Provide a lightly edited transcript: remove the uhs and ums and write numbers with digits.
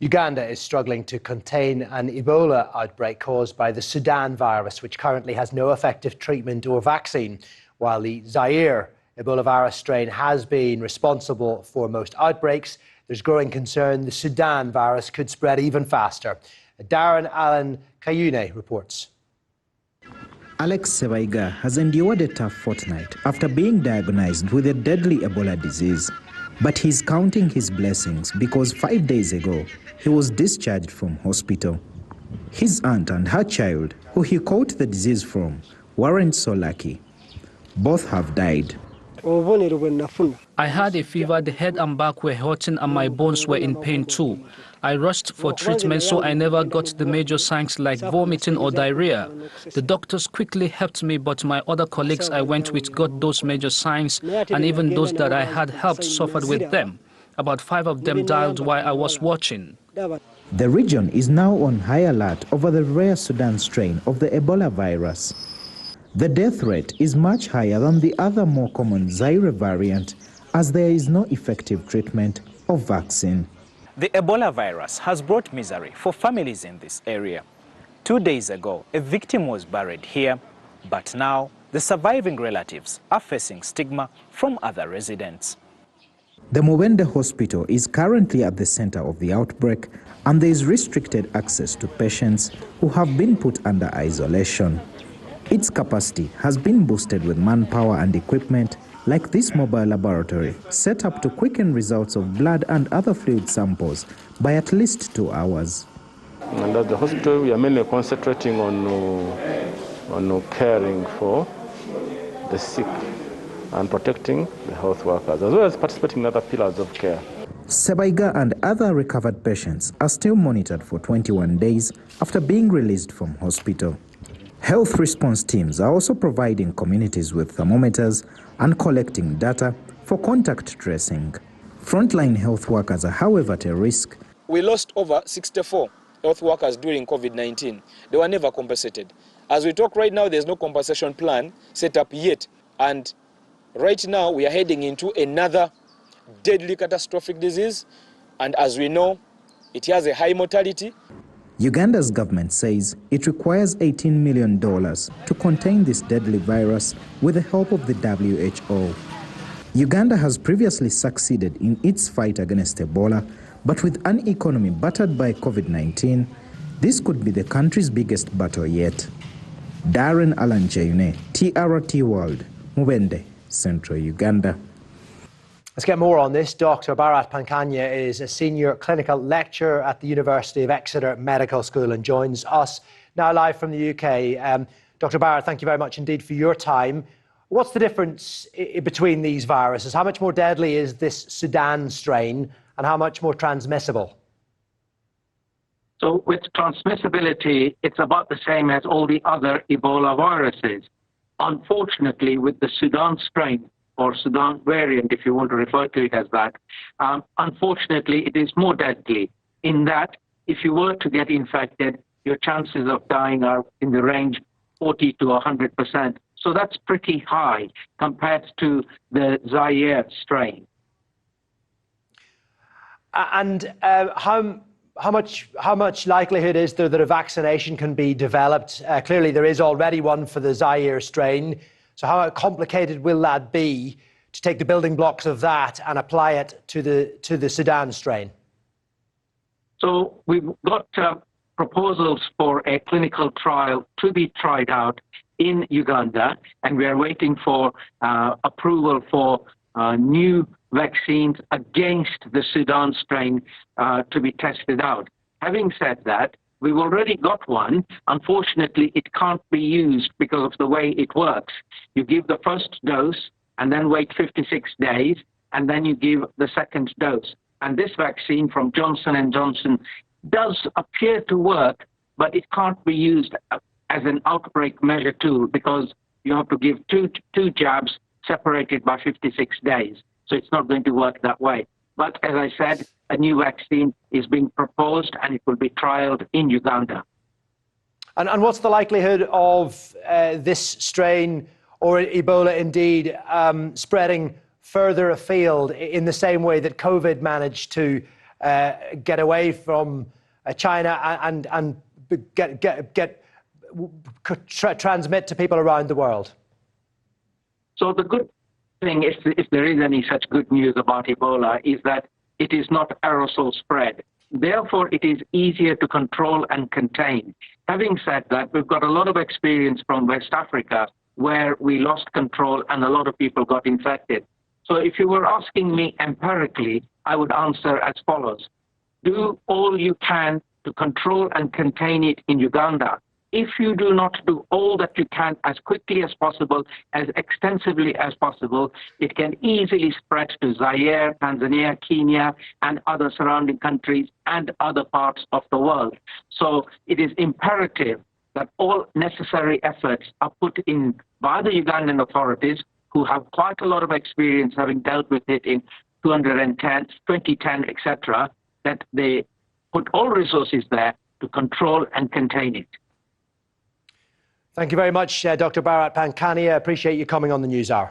Uganda is struggling to contain an Ebola outbreak caused by the Sudan virus, which currently has no effective treatment or vaccine, while the Zaire Ebola virus strain has been responsible for most outbreaks. There's growing concern the Sudan virus could spread even faster. Darren Allen Kayune reports. Alex Sebaiga has endured a tough fortnight after being diagnosed with a deadly Ebola disease. But he's counting his blessings because 5 days ago, he was discharged from hospital. His aunt and her child, who he caught the disease from, weren't so lucky. Both have died. I had a fever, the head and back were hurting and my bones were in pain too. I rushed for treatment, so I never got the major signs like vomiting or diarrhea. The doctors quickly helped me, but my other colleagues I went with got those major signs, and even those that I had helped suffered with them. About 5 of them died while I was watching. The region is now on high alert over the rare Sudan strain of the Ebola virus. The death rate is much higher than the other more common Zaire variant, as there is no effective treatment or vaccine. The Ebola virus has brought misery for families in this area. 2 days ago, a victim was buried here, but now the surviving relatives are facing stigma from other residents. The Mubende hospital is currently at the center of the outbreak, and there is restricted access to patients who have been put under isolation. Its capacity has been boosted with manpower and equipment like this mobile laboratory, set up to quicken results of blood and other fluid samples by at least 2 hours. And at the hospital, we are mainly concentrating on caring for the sick and protecting the health workers, as well as participating in other pillars of care. Sebaiga and other recovered patients are still monitored for 21 days after being released from hospital. Health response teams are also providing communities with thermometers and collecting data for contact tracing. Frontline health workers are, however, at a risk. We lost over 64 health workers during COVID-19. They were never compensated. As we talk right now, there's no compensation plan set up yet. And right now, we are heading into another deadly catastrophic disease. And as we know, it has a high mortality. Uganda's government says it requires $18 million to contain this deadly virus with the help of the WHO. Uganda has previously succeeded in its fight against Ebola, but with an economy battered by COVID-19, this could be the country's biggest battle yet. Darren Allen Kayune, TRT World, Mubende, Central Uganda. Let's get more on this. Dr. Bharat Pankanya is a senior clinical lecturer at the University of Exeter Medical School and joins us now live from the UK. Dr. Bharat, thank you very much indeed for your time. What's the difference between these viruses? How much more deadly is this Sudan strain and how much more transmissible? So with transmissibility, it's about the same as all the other Ebola viruses. Unfortunately, with the Sudan strain, or Sudan variant, if you want to refer to it as that, unfortunately, it is more deadly in that if you were to get infected, your chances of dying are in the range 40 to 100%. So that's pretty high compared to the Zaire strain. And how much likelihood is there that a vaccination can be developed? Clearly, there is already one for the Zaire strain. So how complicated will that be to take the building blocks of that and apply it to the Sudan strain? So we've got proposals for a clinical trial to be tried out in Uganda, and we are waiting for approval for new vaccines against the Sudan strain to be tested out. Having said that, we've already got one. Unfortunately, it can't be used because of the way it works. You give the first dose and then wait 56 days, and then you give the second dose. And this vaccine from Johnson & Johnson does appear to work, but it can't be used as an outbreak measure tool because you have to give two jabs separated by 56 days. So it's not going to work that way. But as I said, a new vaccine is being proposed and it will be trialed in Uganda. And what's the likelihood of this strain or Ebola indeed spreading further afield in the same way that COVID managed to get away from China and transmit to people around the world? So the good thing, if there is any such good news about Ebola, is that it is not aerosol spread. Therefore, it is easier to control and contain. Having said that, we've got a lot of experience from West Africa where we lost control and a lot of people got infected. So if you were asking me empirically, I would answer as follows. Do all you can to control and contain it in Uganda. If you do not do all that you can as quickly as possible, as extensively as possible, it can easily spread to Zaire, Tanzania, Kenya, and other surrounding countries and other parts of the world. So it is imperative that all necessary efforts are put in by the Ugandan authorities, who have quite a lot of experience having dealt with it in 2010, etc., that they put all resources there to control and contain it. Thank you very much, Dr. Bharat Pankhania. Appreciate you coming on the NewsHour.